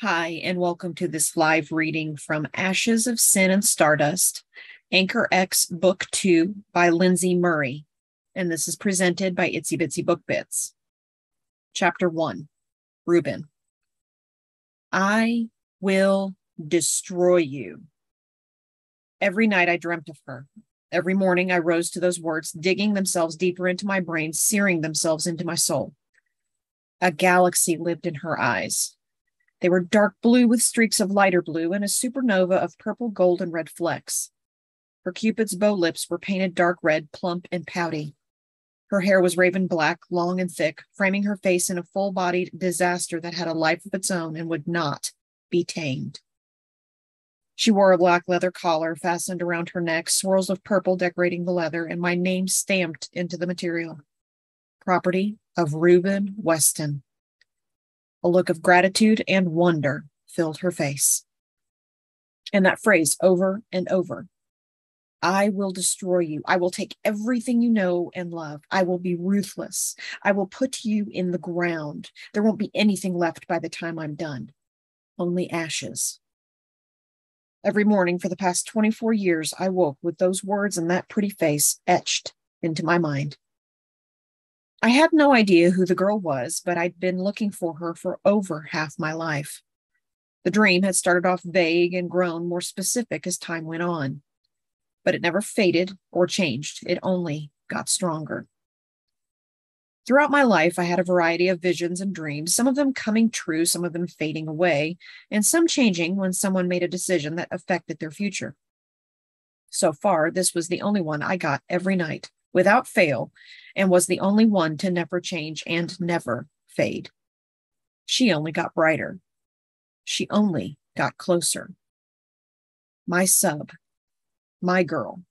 Hi, and welcome to this live reading from Ashes of Sin and Stardust, AnchorX Book 2 by Lindsay Murray, and this is presented by Itsy Bitsy Book Bits. Chapter 1, Reuben. I will destroy you. Every night I dreamt of her. Every morning I rose to those words, digging themselves deeper into my brain, searing themselves into my soul. A galaxy lived in her eyes. They were dark blue with streaks of lighter blue and a supernova of purple, gold, and red flecks. Her Cupid's bow lips were painted dark red, plump, and pouty. Her hair was raven black, long and thick, framing her face in a full-bodied disaster that had a life of its own and would not be tamed. She wore a black leather collar fastened around her neck, swirls of purple decorating the leather, and my name stamped into the material. Property of Reuben Weston. A look of gratitude and wonder filled her face. And that phrase over and over. I will destroy you. I will take everything you know and love. I will be ruthless. I will put you in the ground. There won't be anything left by the time I'm done. Only ashes. Every morning for the past 24 years, I woke with those words and that pretty face etched into my mind. I had no idea who the girl was, but I'd been looking for her for over half my life. The dream had started off vague and grown more specific as time went on, but it never faded or changed. It only got stronger. Throughout my life, I had a variety of visions and dreams, some of them coming true, some of them fading away, and some changing when someone made a decision that affected their future. So far, this was the only one I got every night, without fail, and was the only one to never change and never fade. She only got brighter. She only got closer. My sub, my girl,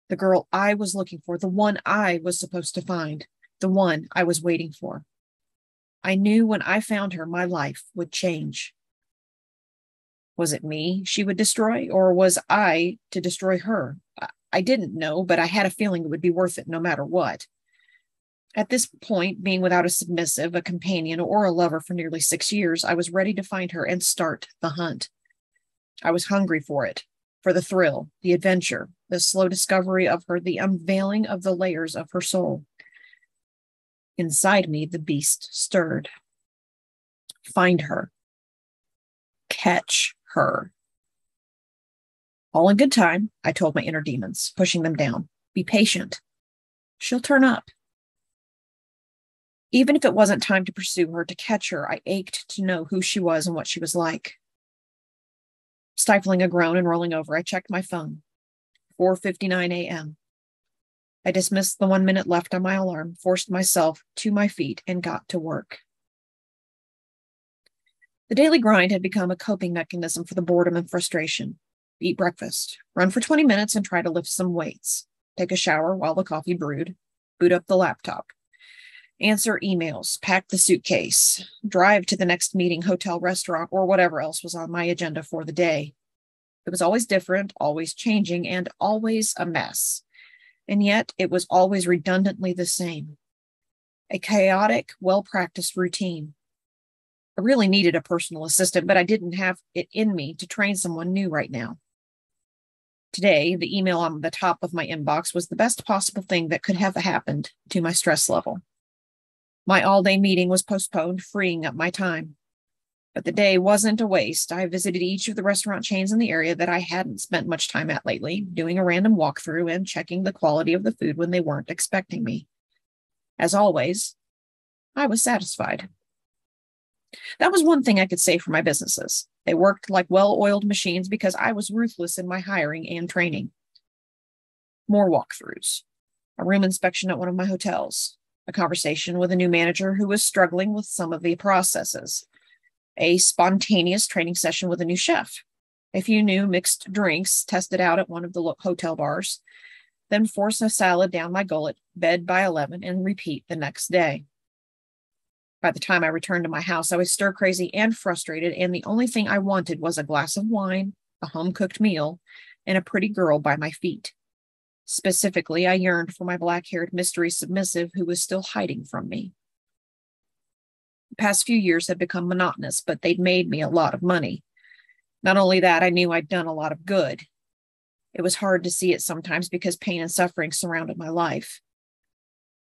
the girl I was looking for, the one I was supposed to find, the one I was waiting for. I knew when I found her, my life would change. Was it me she would destroy, or was I to destroy her? I didn't know, but I had a feeling it would be worth it no matter what. At this point, being without a submissive, a companion, or a lover for nearly 6 years, I was ready to find her and start the hunt. I was hungry for it, for the thrill, the adventure, the slow discovery of her, the unveiling of the layers of her soul. Inside me, the beast stirred. Find her. Catch her. All in good time, I told my inner demons, pushing them down. Be patient. She'll turn up. Even if it wasn't time to pursue her, to catch her, I ached to know who she was and what she was like. Stifling a groan and rolling over, I checked my phone. 4:59 a.m. I dismissed the 1 minute left on my alarm, forced myself to my feet, and got to work. The daily grind had become a coping mechanism for the boredom and frustration. Eat breakfast, run for 20 minutes and try to lift some weights, take a shower while the coffee brewed, boot up the laptop, answer emails, pack the suitcase, drive to the next meeting, hotel, restaurant, or whatever else was on my agenda for the day. It was always different, always changing, and always a mess. And yet it was always redundantly the same. A chaotic, well-practiced routine. I really needed a personal assistant, but I didn't have it in me to train someone new right now. Today, the email on the top of my inbox was the best possible thing that could have happened to my stress level. My all-day meeting was postponed, freeing up my time. But the day wasn't a waste. I visited each of the restaurant chains in the area that I hadn't spent much time at lately, doing a random walkthrough and checking the quality of the food when they weren't expecting me. As always, I was satisfied. That was one thing I could say for my businesses. They worked like well-oiled machines because I was ruthless in my hiring and training. More walkthroughs, a room inspection at one of my hotels, a conversation with a new manager who was struggling with some of the processes, a spontaneous training session with a new chef, a few new mixed drinks tested out at one of the hotel bars, then force a salad down my gullet, bed by 11, and repeat the next day. By the time I returned to my house, I was stir-crazy and frustrated, and the only thing I wanted was a glass of wine, a home-cooked meal, and a pretty girl by my feet. Specifically, I yearned for my black-haired mystery submissive who was still hiding from me. past few years had become monotonous, but they'd made me a lot of money. Not only that, I knew I'd done a lot of good. It was hard to see it sometimes because pain and suffering surrounded my life.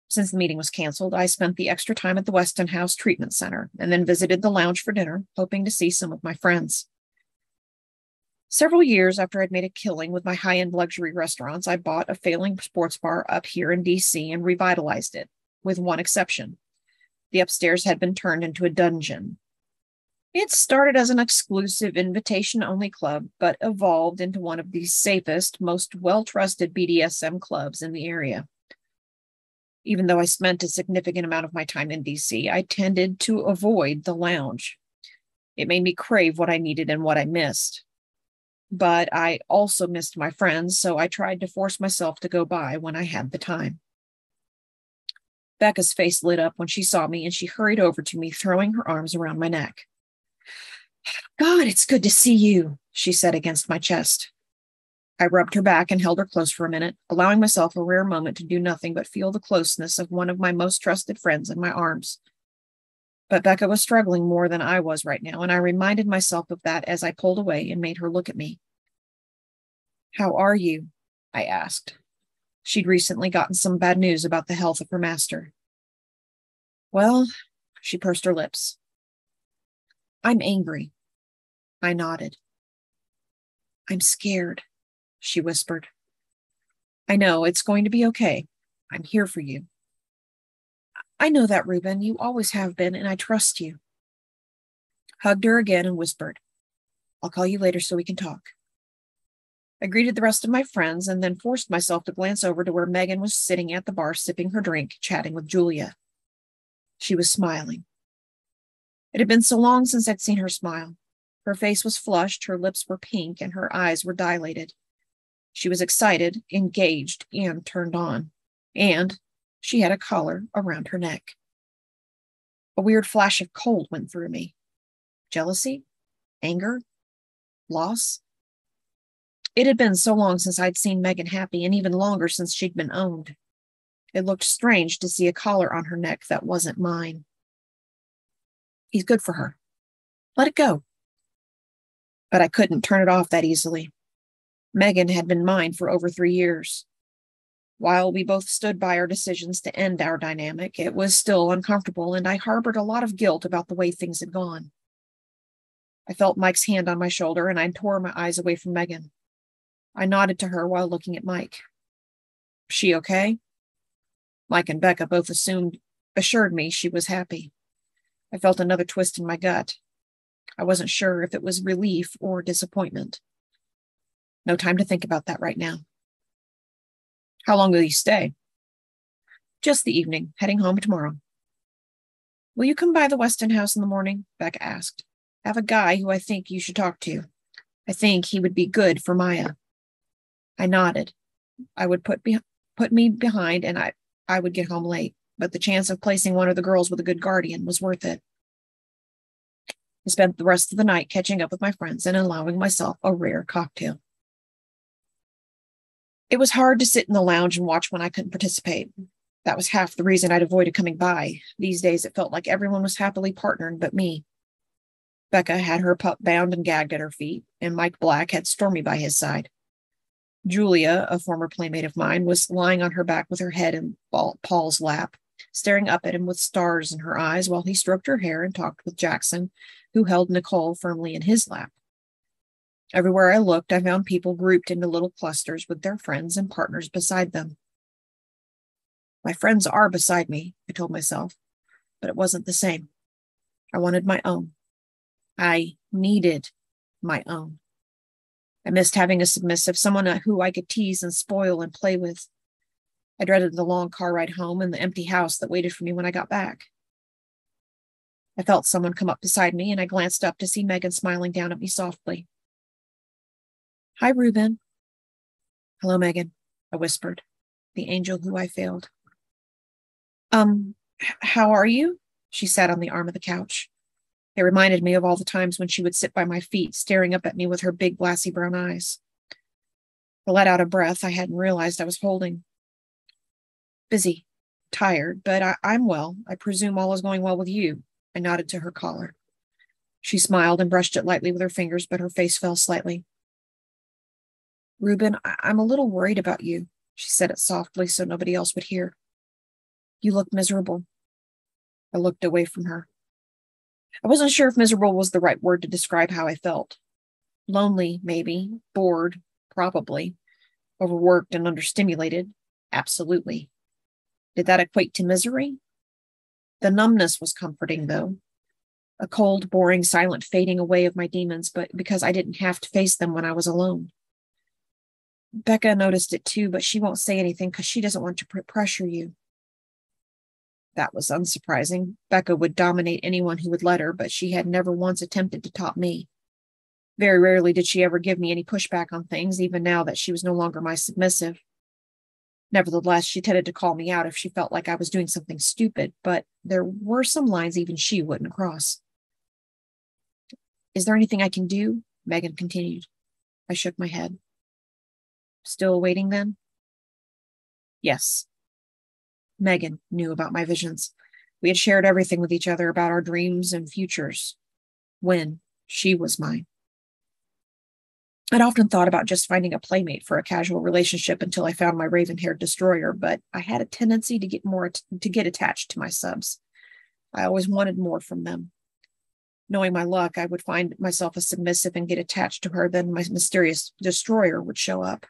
Since the meeting was canceled, I spent the extra time at the Weston House Treatment Center and then visited the lounge for dinner, hoping to see some of my friends. Several years after I'd made a killing with my high-end luxury restaurants, I bought a failing sports bar up here in D.C. and revitalized it, with one exception. The upstairs had been turned into a dungeon. It started as an exclusive invitation-only club, but evolved into one of the safest, most well-trusted BDSM clubs in the area. Even though I spent a significant amount of my time in D.C., I tended to avoid the lounge. It made me crave what I needed and what I missed. But I also missed my friends, so I tried to force myself to go by when I had the time. Becca's face lit up when she saw me, and she hurried over to me, throwing her arms around my neck. "God, it's good to see you," she said against my chest. I rubbed her back and held her close for a minute, allowing myself a rare moment to do nothing but feel the closeness of one of my most trusted friends in my arms. But Becca was struggling more than I was right now, and I reminded myself of that as I pulled away and made her look at me. "How are you?" I asked. She'd recently gotten some bad news about the health of her master. "Well," she pursed her lips. "I'm angry." I nodded. "I'm scared," she whispered. "I know, it's going to be okay. I'm here for you." "I know that, Reuben. You always have been, and I trust you." Hugged her again and whispered, "I'll call you later so we can talk." I greeted the rest of my friends and then forced myself to glance over to where Megan was sitting at the bar sipping her drink, chatting with Julia. She was smiling. It had been so long since I'd seen her smile. Her face was flushed, her lips were pink, and her eyes were dilated. She was excited, engaged, and turned on. And she had a collar around her neck. A weird flash of cold went through me. Jealousy? Anger? Loss? It had been so long since I'd seen Megan happy, and even longer since she'd been owned. It looked strange to see a collar on her neck that wasn't mine. He's good for her. Let it go. But I couldn't turn it off that easily. Megan had been mine for over 3 years. While we both stood by our decisions to end our dynamic, it was still uncomfortable, and I harbored a lot of guilt about the way things had gone. I felt Mike's hand on my shoulder, and I tore my eyes away from Megan. I nodded to her while looking at Mike. "She okay?" Mike and Becca both assured me she was happy. I felt another twist in my gut. I wasn't sure if it was relief or disappointment. No time to think about that right now. "How long will you stay?" "Just the evening, heading home tomorrow." "Will you come by the Weston House in the morning?" Becca asked. "I have a guy who I think you should talk to. I think he would be good for Maya." I nodded. I would put me behind, and I would get home late, but the chance of placing one of the girls with a good guardian was worth it. I spent the rest of the night catching up with my friends and allowing myself a rare cocktail. It was hard to sit in the lounge and watch when I couldn't participate. That was half the reason I'd avoided coming by. These days it felt like everyone was happily partnered but me. Becca had her pup bound and gagged at her feet, and Mike Black had Stormy by his side. Julia, a former playmate of mine, was lying on her back with her head in Paul's lap, staring up at him with stars in her eyes while he stroked her hair and talked with Jackson, who held Nicole firmly in his lap. Everywhere I looked, I found people grouped into little clusters with their friends and partners beside them. My friends are beside me, I told myself, but it wasn't the same. I wanted my own. I needed my own. I missed having a submissive, someone who I could tease and spoil and play with. I dreaded the long car ride home and the empty house that waited for me when I got back. I felt someone come up beside me, and I glanced up to see Megan smiling down at me softly. "Hi, Reuben." "Hello, Megan," I whispered, the angel who I failed. How are you?" She sat on the arm of the couch. It reminded me of all the times when she would sit by my feet, staring up at me with her big, glassy brown eyes. I let out a breath I hadn't realized I was holding. "Busy, tired, but I'm well. I presume all is going well with you." I nodded to her collar. She smiled and brushed it lightly with her fingers, but her face fell slightly. Reuben, I'm a little worried about you. She said it softly so nobody else would hear. You look miserable. I looked away from her. I wasn't sure if miserable was the right word to describe how I felt. Lonely, maybe. Bored, probably. Overworked and understimulated, absolutely. Did that equate to misery? The numbness was comforting, though. A cold, boring, silent fading away of my demons, but because I didn't have to face them when I was alone. Becca noticed it too, but she won't say anything because she doesn't want to pressure you. That was unsurprising. Becca would dominate anyone who would let her, but she had never once attempted to top me. Very rarely did she ever give me any pushback on things, even now that she was no longer my submissive. Nevertheless, she tended to call me out if she felt like I was doing something stupid, but there were some lines even she wouldn't cross. Is there anything I can do? Megan continued. I shook my head. Still waiting then? Yes. Megan knew about my visions. We had shared everything with each other about our dreams and futures. When she was mine. I'd often thought about just finding a playmate for a casual relationship until I found my raven-haired destroyer, but I had a tendency to get attached to my subs. I always wanted more from them. Knowing my luck, I would find myself a submissive and get attached to her, then my mysterious destroyer would show up.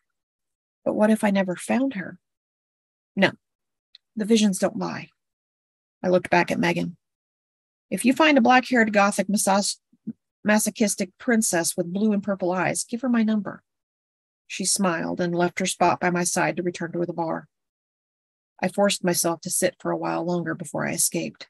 But what if I never found her? No, the visions don't lie. I looked back at Megan. If you find a black-haired gothic masochistic princess with blue and purple eyes, give her my number. She smiled and left her spot by my side to return to the bar. I forced myself to sit for a while longer before I escaped.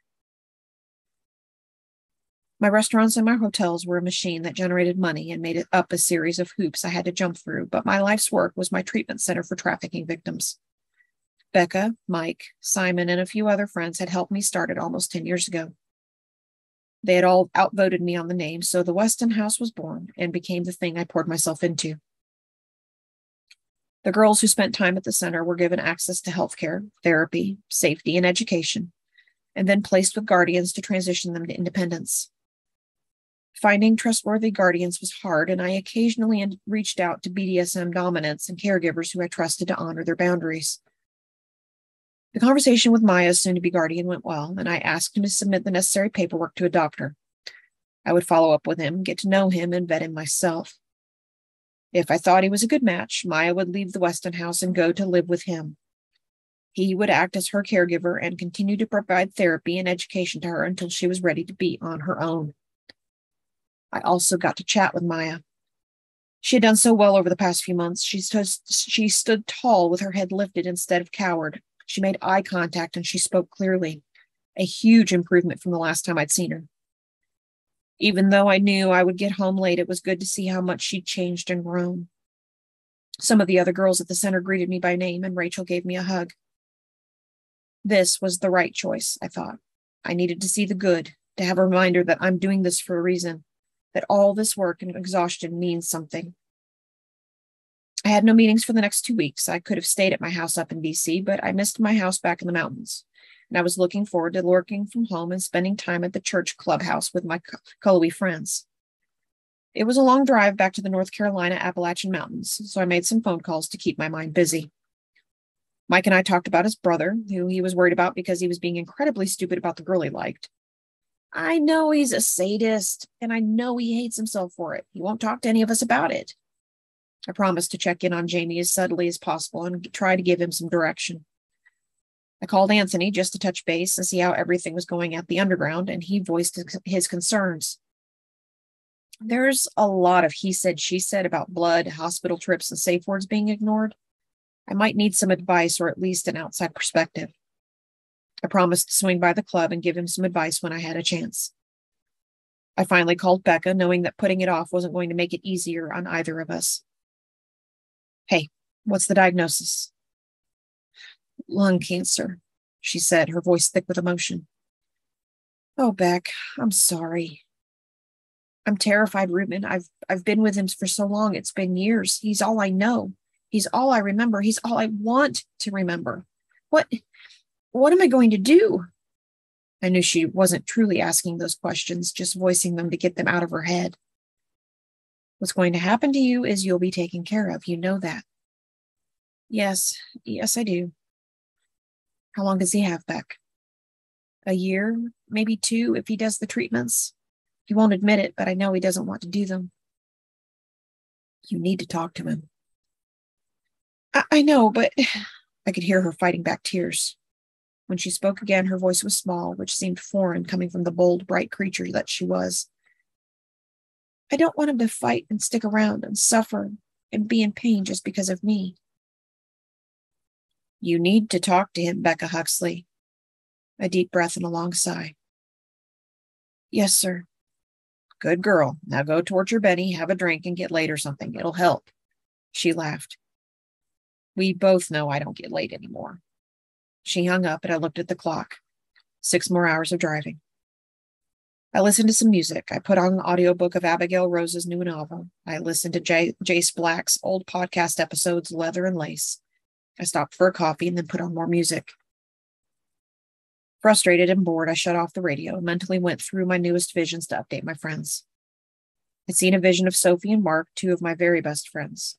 My restaurants and my hotels were a machine that generated money and made it up a series of hoops I had to jump through, but my life's work was my treatment center for trafficking victims. Becca, Mike, Simon, and a few other friends had helped me start it almost 10 years ago. They had all outvoted me on the name, so the Weston House was born and became the thing I poured myself into. The girls who spent time at the center were given access to healthcare, therapy, safety, and education, and then placed with guardians to transition them to independence. Finding trustworthy guardians was hard, and I occasionally reached out to BDSM dominants and caregivers who I trusted to honor their boundaries. The conversation with Maya's soon-to-be guardian went well, and I asked him to submit the necessary paperwork to a doctor. I would follow up with him, get to know him, and vet him myself. If I thought he was a good match, Maya would leave the Weston house and go to live with him. He would act as her caregiver and continue to provide therapy and education to her until she was ready to be on her own. I also got to chat with Maya. She had done so well over the past few months. She stood tall with her head lifted instead of cowered. She made eye contact and she spoke clearly, a huge improvement from the last time I'd seen her. Even though I knew I would get home late, it was good to see how much she'd changed and grown. Some of the other girls at the center greeted me by name, and Rachel gave me a hug. This was the right choice, I thought. I needed to see the good, to have a reminder that I'm doing this for a reason, that all this work and exhaustion means something. I had no meetings for the next 2 weeks. I could have stayed at my house up in BC, but I missed my house back in the mountains, and I was looking forward to working from home and spending time at the church clubhouse with my Cullowhee friends. It was a long drive back to the North Carolina Appalachian Mountains, so I made some phone calls to keep my mind busy. Mike and I talked about his brother, who he was worried about because he was being incredibly stupid about the girl he liked. I know he's a sadist, and I know he hates himself for it. He won't talk to any of us about it. I promised to check in on Jamie as subtly as possible and try to give him some direction. I called Anthony just to touch base and see how everything was going at the underground, and he voiced his concerns. There's a lot of he said, she said about blood, hospital trips, and safe words being ignored. I might need some advice or at least an outside perspective. I promised to swing by the club and give him some advice when I had a chance. I finally called Becca, knowing that putting it off wasn't going to make it easier on either of us. Hey, what's the diagnosis? Lung cancer, she said, her voice thick with emotion. Oh, Beck, I'm sorry. I'm terrified, Reuben. I've been with him for so long. It's been years. He's all I know. He's all I remember. He's all I want to remember. What am I going to do? I knew she wasn't truly asking those questions, just voicing them to get them out of her head. What's going to happen to you is you'll be taken care of. You know that. Yes, I do. How long does he have, Beck? A year, maybe 2 if he does the treatments. He won't admit it, but I know he doesn't want to do them. You need to talk to him. I know, but I could hear her fighting back tears. When she spoke again, her voice was small, which seemed foreign coming from the bold, bright creature that she was. I don't want him to fight and stick around and suffer and be in pain just because of me. You need to talk to him, Becca Huxley. A deep breath and a long sigh. Yes, sir. Good girl. Now go torture Benny, have a drink, and get laid or something. It'll help. She laughed. We both know I don't get laid anymore. She hung up, and I looked at the clock. 6 more hours of driving. I listened to some music. I put on an audiobook of Abigail Rose's new novel. I listened to Jace Black's old podcast episodes, Leather and Lace. I stopped for a coffee and then put on more music. Frustrated and bored, I shut off the radio and mentally went through my newest visions to update my friends. I'd seen a vision of Sophie and Mark, 2 of my very best friends.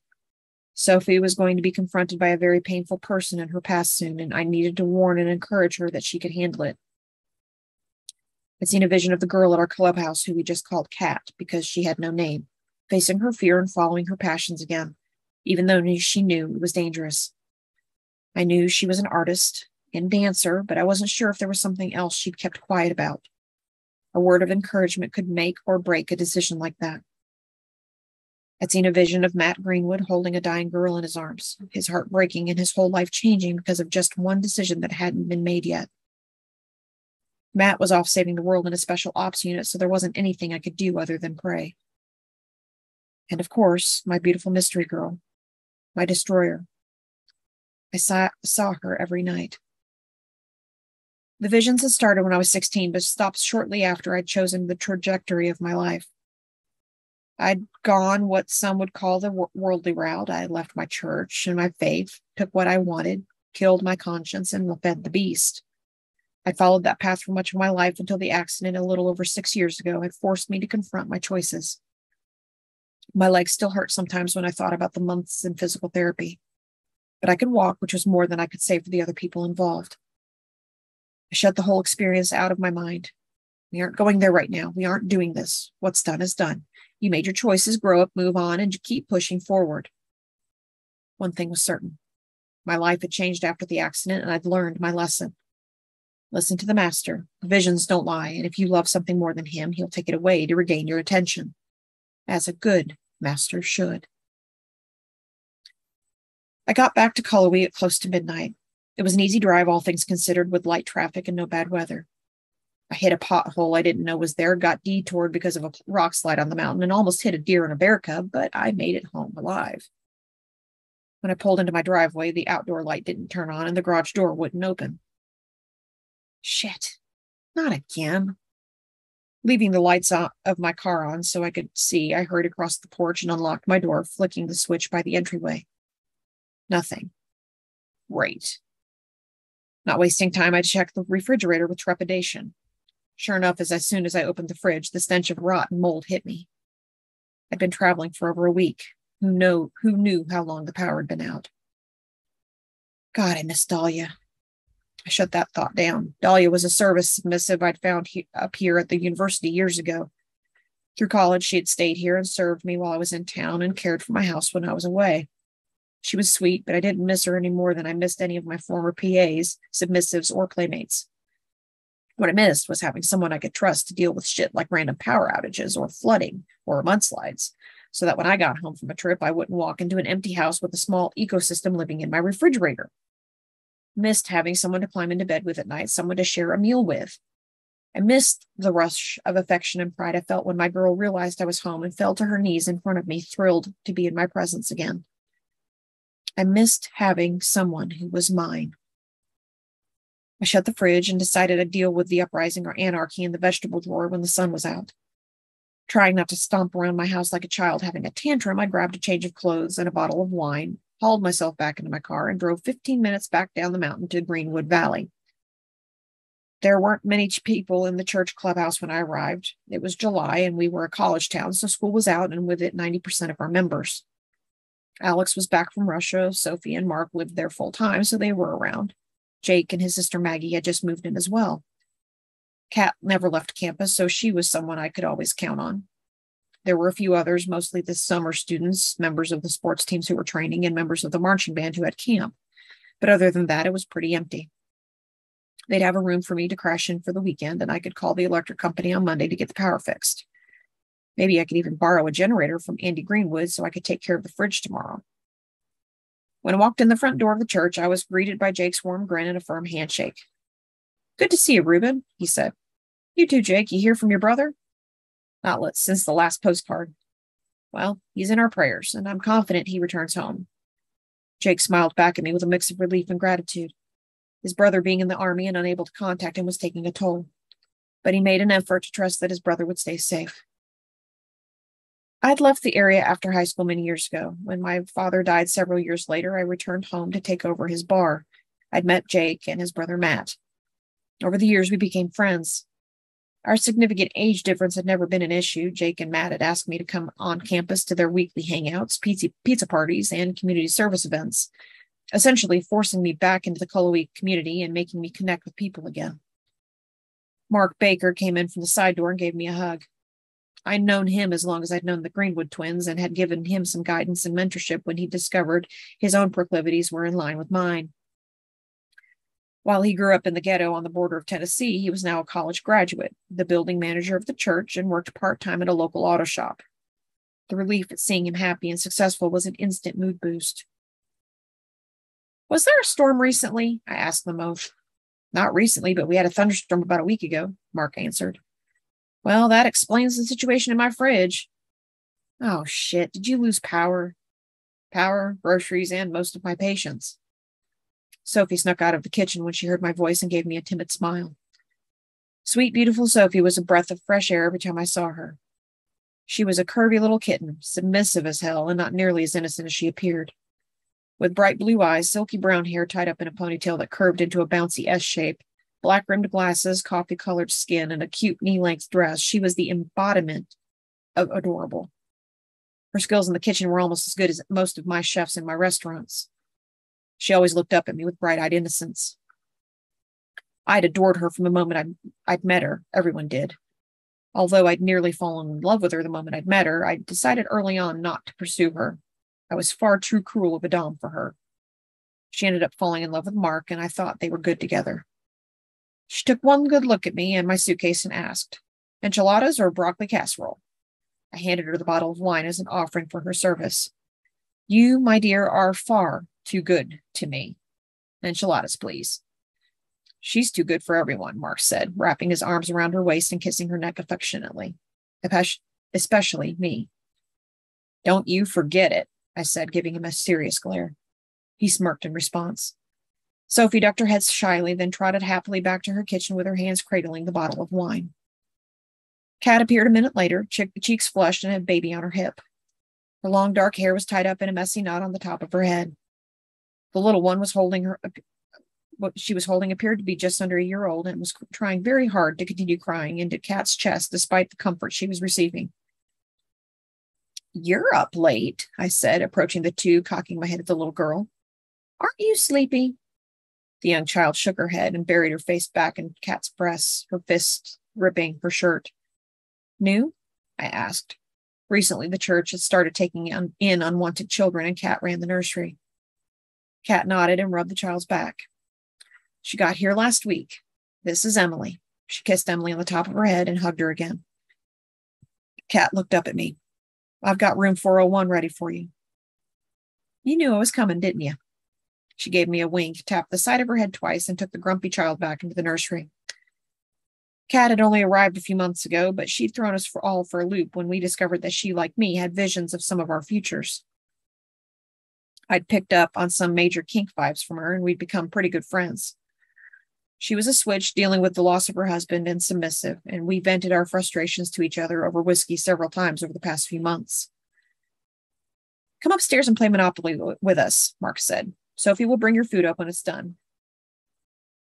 Sophie was going to be confronted by a very painful person in her past soon, and I needed to warn and encourage her that she could handle it. I'd seen a vision of the girl at our clubhouse who we just called Kat because she had no name, facing her fear and following her passions again, even though she knew it was dangerous. I knew she was an artist and dancer, but I wasn't sure if there was something else she'd kept quiet about. A word of encouragement could make or break a decision like that. I'd seen a vision of Matt Greenwood holding a dying girl in his arms, his heart breaking and his whole life changing because of just one decision that hadn't been made yet. Matt was off saving the world in a special ops unit, so there wasn't anything I could do other than pray. And of course, my beautiful mystery girl, my destroyer. I saw her every night. The visions had started when I was 16, but stopped shortly after I'd chosen the trajectory of my life. I'd gone what some would call the worldly route. I left my church and my faith, took what I wanted, killed my conscience, and fed the beast. I followed that path for much of my life until the accident a little over 6 years ago had forced me to confront my choices. My legs still hurt sometimes when I thought about the months in physical therapy, but I could walk, which was more than I could say for the other people involved. I shut the whole experience out of my mind. We aren't going there right now. We aren't doing this. What's done is done. You made your choices, grow up, move on, and keep pushing forward. One thing was certain. My life had changed after the accident, and I'd learned my lesson. Listen to the master. Visions don't lie, and if you love something more than him, he'll take it away to regain your attention, as a good master should. I got back to Cullowhee at close to midnight. It was an easy drive, all things considered, with light traffic and no bad weather. I hit a pothole I didn't know was there, got detoured because of a rock slide on the mountain, and almost hit a deer and a bear cub, but I made it home alive. When I pulled into my driveway, the outdoor light didn't turn on and the garage door wouldn't open. Shit, not again. Leaving the lights of my car on so I could see, I hurried across the porch and unlocked my door, flicking the switch by the entryway. Nothing. Great. Not wasting time, I checked the refrigerator with trepidation. Sure enough, as soon as I opened the fridge, the stench of rot and mold hit me. I'd been traveling for over a week. Who knew how long the power had been out? God, I miss Dahlia. I shut that thought down. Dahlia was a service submissive I'd found up here at the university years ago. Through college, she had stayed here and served me while I was in town and cared for my house when I was away. She was sweet, but I didn't miss her any more than I missed any of my former PAs, submissives, or playmates. What I missed was having someone I could trust to deal with shit like random power outages or flooding or mudslides, so that when I got home from a trip, I wouldn't walk into an empty house with a small ecosystem living in my refrigerator. Missed having someone to climb into bed with at night, someone to share a meal with. I missed the rush of affection and pride I felt when my girl realized I was home and fell to her knees in front of me, thrilled to be in my presence again. I missed having someone who was mine. I shut the fridge and decided I'd deal with the uprising or anarchy in the vegetable drawer when the sun was out. Trying not to stomp around my house like a child having a tantrum, I grabbed a change of clothes and a bottle of wine, hauled myself back into my car, and drove 15 minutes back down the mountain to Greenwood Valley. There weren't many people in the church clubhouse when I arrived. It was July, and we were a college town, so school was out, and with it, 90% of our members. Alex was back from Russia. Sophie and Mark lived there full time, so they were around. Jake and his sister Maggie had just moved in as well. Kat never left campus, so she was someone I could always count on. There were a few others, mostly the summer students, members of the sports teams who were training, and members of the marching band who had camp. But other than that, it was pretty empty. They'd have a room for me to crash in for the weekend, and I could call the electric company on Monday to get the power fixed. Maybe I could even borrow a generator from Andy Greenwood so I could take care of the fridge tomorrow. When I walked in the front door of the church, I was greeted by Jake's warm grin and a firm handshake. "Good to see you, Reuben," he said. "You too, Jake. You hear from your brother?" "Not since the last postcard." "Well, he's in our prayers, and I'm confident he returns home." Jake smiled back at me with a mix of relief and gratitude. His brother being in the army and unable to contact him was taking a toll, but he made an effort to trust that his brother would stay safe. I'd left the area after high school many years ago. When my father died several years later, I returned home to take over his bar. I'd met Jake and his brother Matt. Over the years, we became friends. Our significant age difference had never been an issue. Jake and Matt had asked me to come on campus to their weekly hangouts, pizza parties, and community service events, essentially forcing me back into the Cullowhee community and making me connect with people again. Mark Baker came in from the side door and gave me a hug. I'd known him as long as I'd known the Greenwood twins and had given him some guidance and mentorship when he discovered his own proclivities were in line with mine. While he grew up in the ghetto on the border of Tennessee, he was now a college graduate, the building manager of the church, and worked part-time at a local auto shop. The relief at seeing him happy and successful was an instant mood boost. "Was there a storm recently?" I asked them both. "Not recently, but we had a thunderstorm about a week ago," Mark answered. "Well, that explains the situation in my fridge." "Oh, shit. Did you lose power?" "Power, groceries, and most of my patience." Sophie snuck out of the kitchen when she heard my voice and gave me a timid smile. Sweet, beautiful Sophie was a breath of fresh air every time I saw her. She was a curvy little kitten, submissive as hell, and not nearly as innocent as she appeared. With bright blue eyes, silky brown hair tied up in a ponytail that curved into a bouncy S shape, black-rimmed glasses, coffee-colored skin, and a cute knee-length dress, she was the embodiment of adorable. Her skills in the kitchen were almost as good as most of my chefs in my restaurants. She always looked up at me with bright-eyed innocence. I'd adored her from the moment I'd met her. Everyone did. Although I'd nearly fallen in love with her the moment I'd met her, I decided early on not to pursue her. I was far too cruel of a dom for her. She ended up falling in love with Mark, and I thought they were good together. She took one good look at me and my suitcase and asked, "Enchiladas or broccoli casserole?" I handed her the bottle of wine as an offering for her service. "You, my dear, are far too good to me. Enchiladas, please." "She's too good for everyone," Mark said, wrapping his arms around her waist and kissing her neck affectionately. "Especially me." "Don't you forget it," I said, giving him a serious glare. He smirked in response. Sophie ducked her head shyly, then trotted happily back to her kitchen with her hands cradling the bottle of wine. Kat appeared a minute later, cheeks flushed and a baby on her hip. Her long dark hair was tied up in a messy knot on the top of her head. The little one what she was holding appeared to be just under a year old and was trying very hard to continue crying into Kat's chest despite the comfort she was receiving. "You're up late," I said, approaching the two, cocking my head at the little girl. "Aren't you sleepy?" The young child shook her head and buried her face back in Kat's breasts, her fists gripping her shirt. "New?" I asked. Recently, the church had started taking in unwanted children, and Kat ran the nursery. Kat nodded and rubbed the child's back. "She got here last week. This is Emily." She kissed Emily on the top of her head and hugged her again. Kat looked up at me. "I've got room 401 ready for you." "You knew I was coming, didn't you?" She gave me a wink, tapped the side of her head twice, and took the grumpy child back into the nursery. Kat had only arrived a few months ago, but she'd thrown us all for a loop when we discovered that she, like me, had visions of some of our futures. I'd picked up on some major kink vibes from her, and we'd become pretty good friends. She was a switch dealing with the loss of her husband and submissive, and we vented our frustrations to each other over whiskey several times over the past few months. "Come upstairs and play Monopoly with us," Mark said. "Sophie will bring your food up when it's done."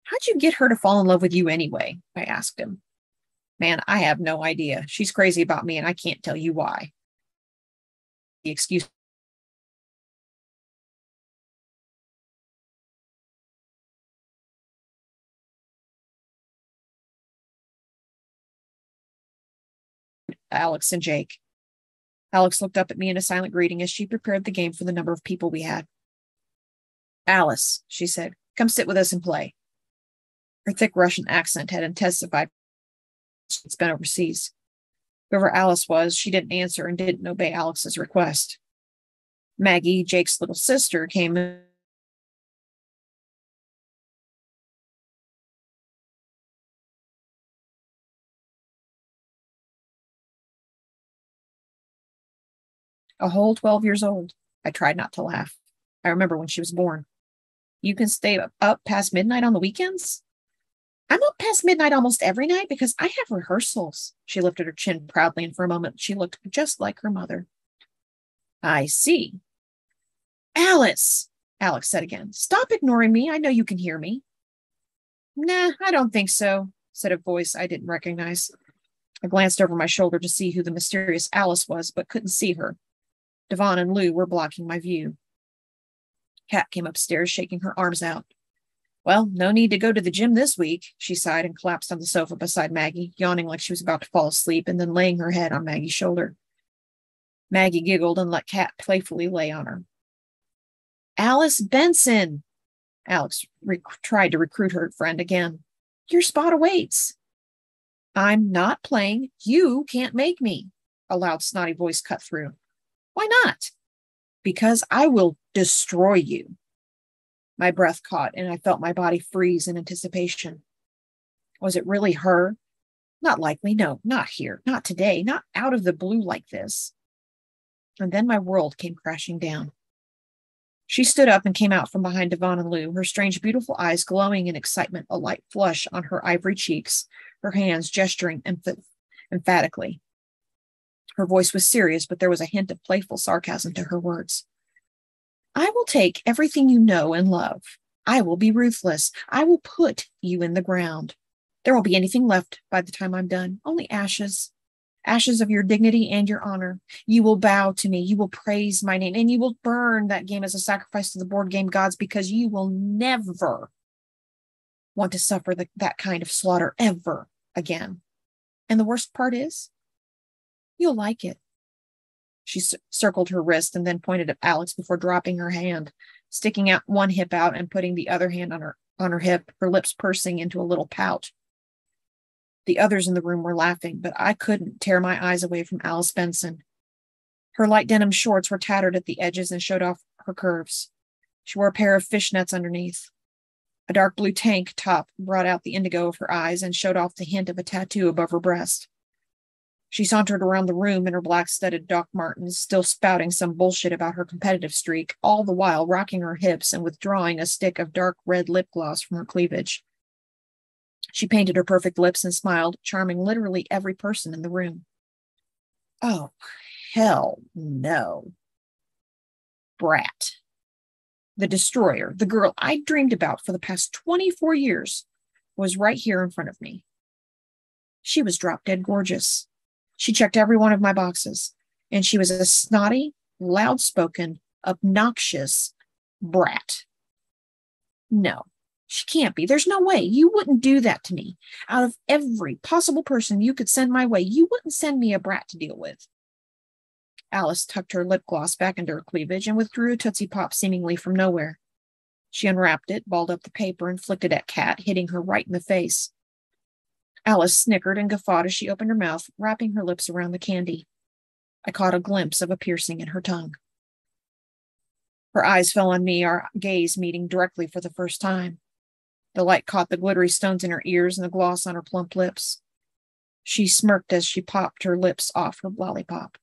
How'd you get her to fall in love with you anyway? I asked him. Man, I have no idea. She's crazy about me, and I can't tell you why. The excuse. Alex and Jake. Alex looked up at me in a silent greeting as she prepared the game for the number of people we had. Alice, she said, come sit with us and play. Her thick Russian accent had intensified. She'd been overseas. Whoever Alice was, she didn't answer and didn't obey Alex's request. Maggie, Jake's little sister, came in. A whole 12 years old. I tried not to laugh. I remember when she was born. You can stay up past midnight on the weekends? I'm up past midnight almost every night because I have rehearsals. She lifted her chin proudly, and for a moment she looked just like her mother. I see. Alice, Alex said again. Stop ignoring me. I know you can hear me. Nah, I don't think so, said a voice I didn't recognize. I glanced over my shoulder to see who the mysterious Alice was, but couldn't see her. Devon and Lou were blocking my view. Kat came upstairs, shaking her arms out. Well, no need to go to the gym this week, she sighed and collapsed on the sofa beside Maggie, yawning like she was about to fall asleep and then laying her head on Maggie's shoulder. Maggie giggled and let Kat playfully lay on her. Alice Benson! Alex tried to recruit her friend again. Your spot awaits. I'm not playing. You can't make me, a loud, snotty voice cut through. Why not? Because I will destroy you. My breath caught, and I felt my body freeze in anticipation. Was it really her? Not likely. No, not here. Not today. Not out of the blue like this. And then my world came crashing down. She stood up and came out from behind Devon and Lou, her strange, beautiful eyes glowing in excitement, a light flush on her ivory cheeks, her hands gesturing emphatically. Her voice was serious, but there was a hint of playful sarcasm to her words. I will take everything you know and love. I will be ruthless. I will put you in the ground. There won't be anything left by the time I'm done, only ashes. Ashes of your dignity and your honor. You will bow to me. You will praise my name, and you will burn that game as a sacrifice to the board game gods because you will never want to suffer that kind of slaughter ever again. And the worst part is, you'll like it. She circled her wrist and then pointed at Alex before dropping her hand, sticking out one hip out and putting the other hand on her hip, her lips pursing into a little pout. The others in the room were laughing, but I couldn't tear my eyes away from Alice Benson. Her light denim shorts were tattered at the edges and showed off her curves. She wore a pair of fishnets underneath. A dark blue tank top brought out the indigo of her eyes and showed off the hint of a tattoo above her breast. She sauntered around the room in her black-studded Doc Martens, still spouting some bullshit about her competitive streak, all the while rocking her hips and withdrawing a stick of dark red lip gloss from her cleavage. She painted her perfect lips and smiled, charming literally every person in the room. Oh, hell no. Brat. The destroyer, the girl I dreamed about for the past 24 years, was right here in front of me. She was drop-dead gorgeous. She checked every one of my boxes, and she was a snotty, loud-spoken, obnoxious brat. No, she can't be. There's no way. You wouldn't do that to me. Out of every possible person you could send my way, you wouldn't send me a brat to deal with. Alice tucked her lip gloss back into her cleavage and withdrew a Tootsie Pop seemingly from nowhere. She unwrapped it, balled up the paper, and flicked it at Kat, hitting her right in the face. Alice snickered and guffawed as she opened her mouth, wrapping her lips around the candy. I caught a glimpse of a piercing in her tongue. Her eyes fell on me, our gaze meeting directly for the first time. The light caught the glittery stones in her ears and the gloss on her plump lips. She smirked as she popped her lips off her lollipop.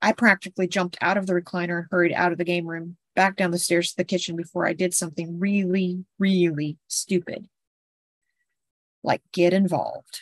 I practically jumped out of the recliner and hurried out of the game room, back down the stairs to the kitchen before I did something really, really stupid. Like get involved.